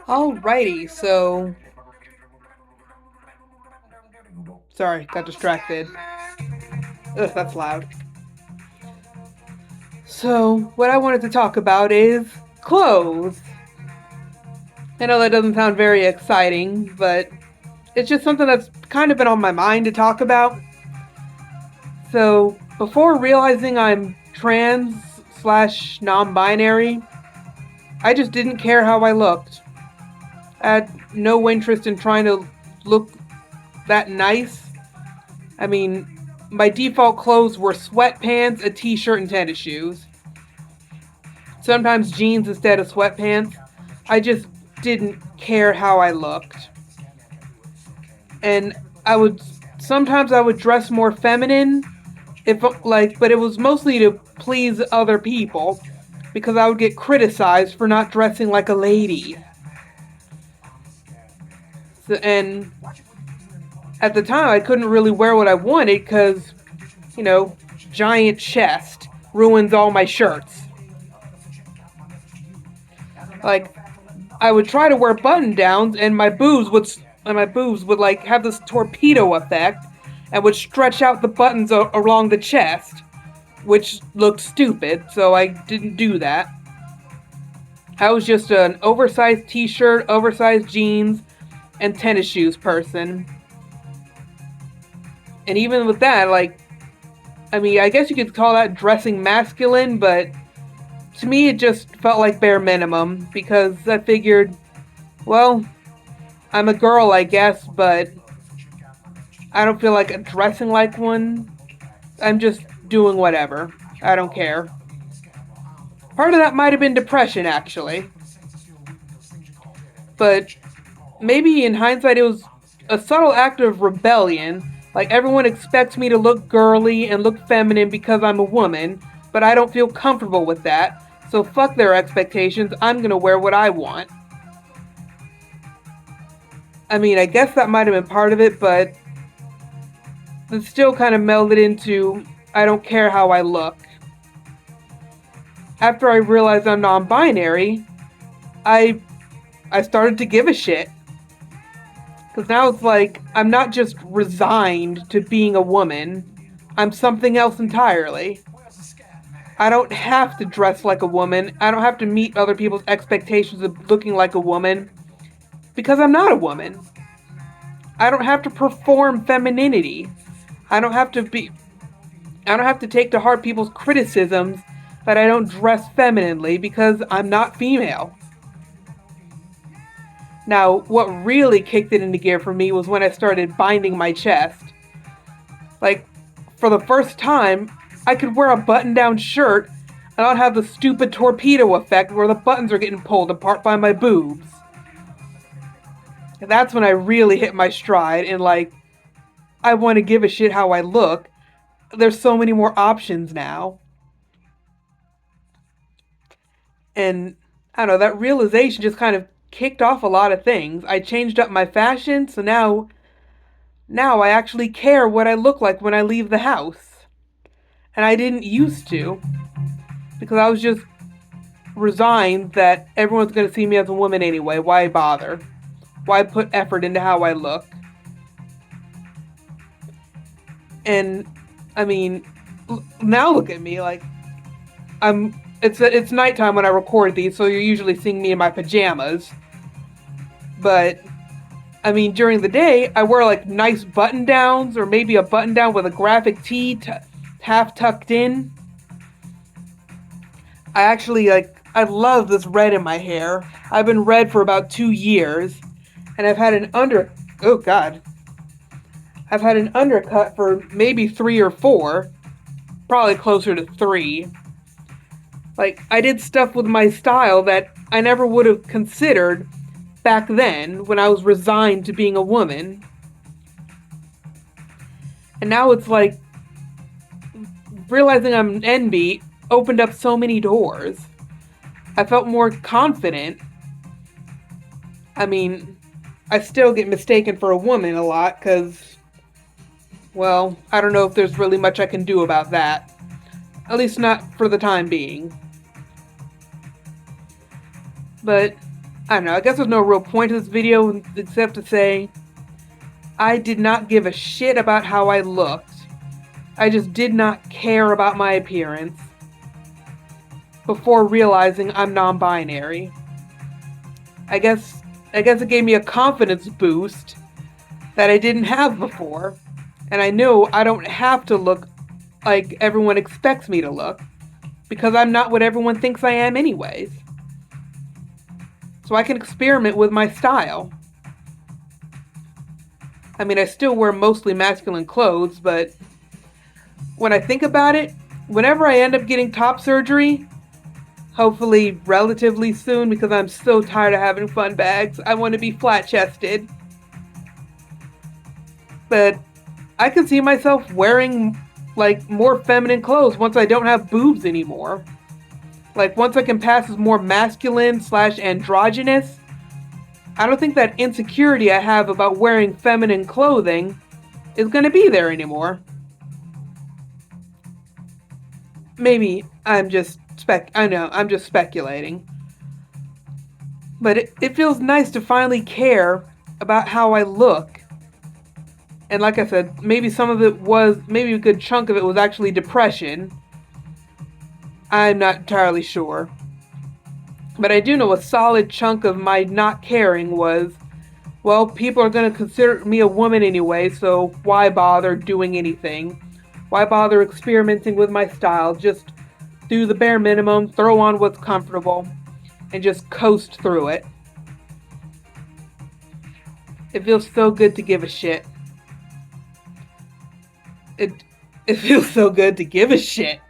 Alrighty, so sorry, got distracted. Ugh, that's loud. So, what I wanted to talk about is clothes. I know that doesn't sound very exciting, but it's just something that's kind of been on my mind to talk about. So, before realizing I'm trans slash non binary, I just didn't care how I looked. I had no interest in trying to look that nice. I mean, my default clothes were sweatpants, a t shirt, and tennis shoes. Sometimes jeans instead of sweatpants. I just didn't care how I looked. And I would sometimes I would dress more feminine if but it was mostly to please other people because I would get criticized for not dressing like a lady. And at the time I couldn't really wear what I wanted cuz you know, giant chest ruins all my shirts. Like I would try to wear button downs and my boobs would like have this torpedo effect and would stretch out the buttons along the chest, which looked stupid, so I didn't do that. I was just an oversized t-shirt, oversized jeans, and tennis shoes person. And even with that, I mean, I guess you could call that dressing masculine, but to me it just felt like bare minimum because I figured, well, I'm a girl, I guess, but I don't feel like dressing like one. I'm just doing whatever. I don't care. Part of that might have been depression, actually. But maybe in hindsight, it was a subtle act of rebellion. Like, everyone expects me to look girly and look feminine because I'm a woman, but I don't feel comfortable with that. So fuck their expectations. I'm gonna wear what I want. I mean, I guess that might have been part of it, but it still kind of melded into I don't care how I look. After I realized I'm non-binary, I I started to give a shit. Cuz now it's like I'm not just resigned to being a woman. I'm something else entirely. I don't have to dress like a woman. I don't have to meet other people's expectations of looking like a woman because I'm not a woman. I don't have to perform femininity. I don't have to be I don't have to take to heart people's criticisms that I don't dress femininely because I'm not female. Now, what really kicked it into gear for me was when I started binding my chest. Like, for the first time, I could wear a button down shirt and not have the stupid torpedo effect where the buttons are getting pulled apart by my boobs. And that's when I really hit my stride and, I want to give a shit how I look. There's so many more options now. And I don't know, that realization just kind of kicked off a lot of things. I changed up my fashion, so now I actually care what I look like when I leave the house. And I didn't used to because I was just resigned that everyone's going to see me as a woman anyway. Why bother? Why put effort into how I look? And I mean, now look at me like it's nighttime when I record these, so you're usually seeing me in my pajamas. But I mean, during the day, I wear like nice button downs or maybe a button down with a graphic tee half tucked in. I love this red in my hair. I've been red for about 2 years, and oh god, I've had an undercut for maybe 3 or 4, probably closer to 3. Like, I did stuff with my style that I never would have considered back then when I was resigned to being a woman. And now it's like realizing I'm an Enby opened up so many doors. I felt more confident. I mean, I still get mistaken for a woman a lot because, well, I don't know if there's really much I can do about that. At least not for the time being. But I don't know, I guess there's no real point to this video except to say I did not give a shit about how I looked. I just did not care about my appearance before realizing I'm non-binary. I guess it gave me a confidence boost that I didn't have before. And I know I don't have to look like everyone expects me to look because I'm not what everyone thinks I am anyways. So I can experiment with my style. I mean, I still wear mostly masculine clothes, but when I think about it, whenever I end up getting top surgery, hopefully relatively soon because I'm so tired of having fun bags, I want to be flat chested. But I can see myself wearing like more feminine clothes once I don't have boobs anymore. Like once I can pass as more masculine / androgynous, I don't think that insecurity I have about wearing feminine clothing is going to be there anymore. Maybe I'm just I'm just speculating. But it feels nice to finally care about how I look. And like I said, maybe maybe a good chunk of it was actually depression. I'm not entirely sure. But I do know a solid chunk of my not caring was, well, people are going to consider me a woman anyway, so why bother doing anything? Why bother experimenting with my style? Just do the bare minimum, throw on what's comfortable, and just coast through it. It feels so good to give a shit. It feels so good to give a shit.